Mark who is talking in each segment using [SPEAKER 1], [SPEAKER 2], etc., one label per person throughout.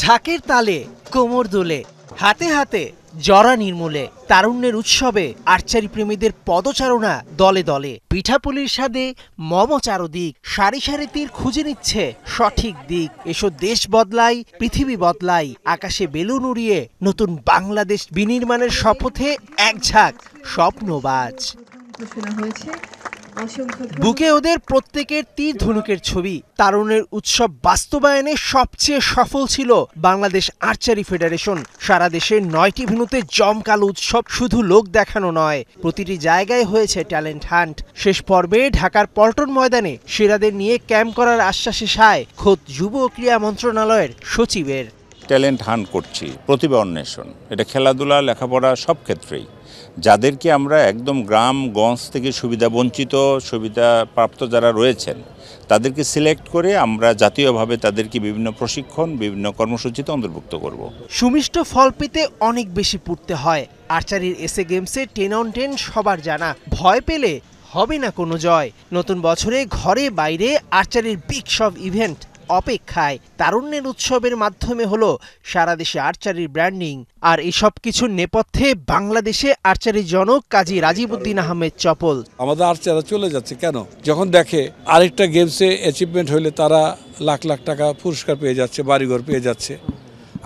[SPEAKER 1] ঢাকের তালে কোমর দোলে, হাতে হাতে জরা নির্মূলে তারুণ্যের উৎসবে আর্চারি প্রেমীদের পদচারণা দলে দলে। পিঠাপুলির স্বাদে মম চারদিক, সারি সারি তীর খুঁজে নিচ্ছে সঠিক দিক। এসো দেশ বদলাই, পৃথিবী বদলাই, আকাশে বেলুন উড়িয়ে নতুন বাংলাদেশ বিনির্মাণের শপথে এক ঝাঁক স্বপ্নবাজ। বুকে ওদের প্রত্যেকের তীর ধনুকের ছবি। তারুণের উৎসব বাস্তবায়নে সবচেয়ে সফল ছিল বাংলাদেশ আর্চারি ফেডারেশন। সারা দেশে 9টি ভেন্যুতে জমকালো উৎসব শুধু লোক দেখানো নয়, প্রতিটি জায়গায় হয়েছে ট্যালেন্ট হান্ট। শেষ পর্বে ঢাকার পল্টন ময়দানে সেরাদের নিয়ে ক্যাম্প করার আশ্বাসে সায় খোদ যুব ও ক্রীড়া মন্ত্রণালয়ের সচিবের।
[SPEAKER 2] ট্যালেন্ট হান্ট করছি, প্রতিভা অন্বেষণ, এটা খেলাধুলা, লেখাপড়া সব ক্ষেত্রেই। যাদেরকে আমরা একদম গ্রামগঞ্জ থেকে সুবিধা বঞ্চিত, সুবিধা প্রাপ্ত যারা রয়েছেন তাদেরকে সিলেক্ট করে আমরা জাতীয়ভাবে তাদেরকে বিভিন্ন প্রশিক্ষণ, বিভিন্ন কর্মসূচিতে অন্তর্ভুক্ত করব।
[SPEAKER 1] সুমিষ্ট ফল পেতে অনেক বেশি পড়তে হয়। আর্চারির এসএ গেমসে 10 on 10 সবার জানা, ভয় পেলে হবে না কোনো জয়। নতুন বছরে ঘরে বাইরে আর্চারির বিগ সব ইভেন্ট অপেক্ষায়। তারুণ্যের উৎসবের মাধ্যমে হলো সারা দেশে আর্চারির ব্র্যান্ডিং। আর এসব কিছুর নেপথ্যে বাংলাদেশে আর্চারির জনক কাজী রাজীবউদ্দিন আহমেদ চপল।
[SPEAKER 3] আমাদের আর্চাররা চলে যাচ্ছে কেন? যখন দেখে আরেকটা গেমসে অ্যাচিভমেন্ট হইলে তারা লাখ লাখ টাকা পুরস্কার পেয়ে যাচ্ছে, বাড়িঘর পেয়ে যাচ্ছে,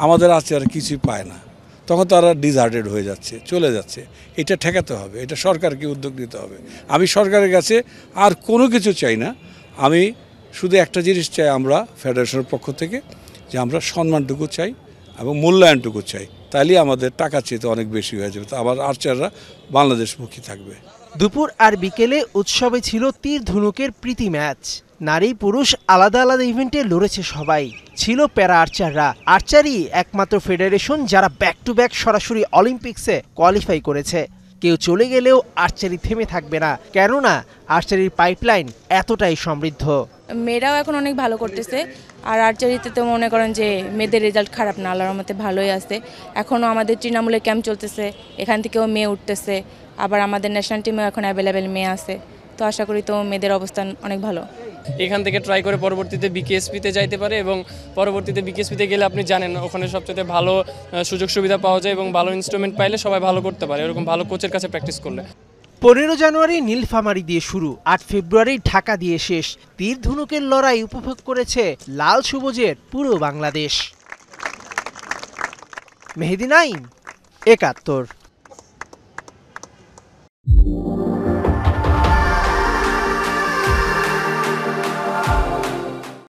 [SPEAKER 3] আমাদের আর্চাররা কিছুই পায় না, তখন তারা ডিসহার্টেড হয়ে যাচ্ছে, চলে যাচ্ছে। এটা ঠেকাতে হবে, এটা সরকারকে উদ্যোগ নিতে হবে। আমি সরকারের কাছে আর কোনো কিছু চাই না, আমি শুধু একটা জিনিস চাই, আমরা ফেডারেশনের পক্ষ থেকে, যে আমরা সম্মানটুকু চাই এবং মূল্যায়নটুকু চাই। তাইলে আমাদের টাকা চেয়ে অনেক বেশি হয়ে যাবে, আবার আর্চাররা বাংলাদেশমুখী থাকবে।
[SPEAKER 1] দুপুর আর বিকেলে উৎসবে ছিল তীর ধনুকের প্রীতি ম্যাচ। নারী পুরুষ আলাদা আলাদা ইভেন্টে লড়েছে সবাই। ছিল প্যারা আর্চাররা। আর্চারি একমাত্র ফেডারেশন যারা ব্যাক টু ব্যাক সরাসরি অলিম্পিক্সে কোয়ালিফাই করেছে। কেউ চলে গেলেও আর্চারি থেমে থাকবে না, কেননা আর্চারির পাইপলাইন এতটাই সমৃদ্ধ।
[SPEAKER 4] মেয়েরাও এখন অনেক ভালো করতেছে, আর আর্চারিতে তো মনে করেন যে মেয়েদের রেজাল্ট খারাপ না, আল্লাহর রহমতে ভালোই আছে। এখনও আমাদের তৃণমূলে ক্যাম্প চলতেছে, এখান থেকেও মেয়ে উঠতেছে, আবার আমাদের ন্যাশনাল টিমেও এখন অ্যাভেলেবেল মেয়ে আছে। তো আশা করি তো মেয়েদের অবস্থান অনেক ভালো।
[SPEAKER 5] এখান থেকে ট্রাই করে পরবর্তীতে বিকেএসপিতে যাইতে পারে, এবং পরবর্তীতে বিকেএসপিতে গেলে আপনি জানেন ওখানে সবচেয়ে ভালো সুযোগ সুবিধা পাওয়া যায়, এবং ভালো ইনস্ট্রুমেন্ট পাইলে সবাই ভালো করতে পারে, এরকম ভালো কোচের কাছে প্র্যাকটিস করলে।
[SPEAKER 1] 15 জানুয়ারি নীলফামারী দিয়ে শুরু, 8 ফেব্রুয়ারি ঢাকা দিয়ে শেষ। তীর ধনুকের লড়াই উপভোগ করেছে লাল সবুজের পুরো বাংলাদেশ। মেহেদী নাইম, 71।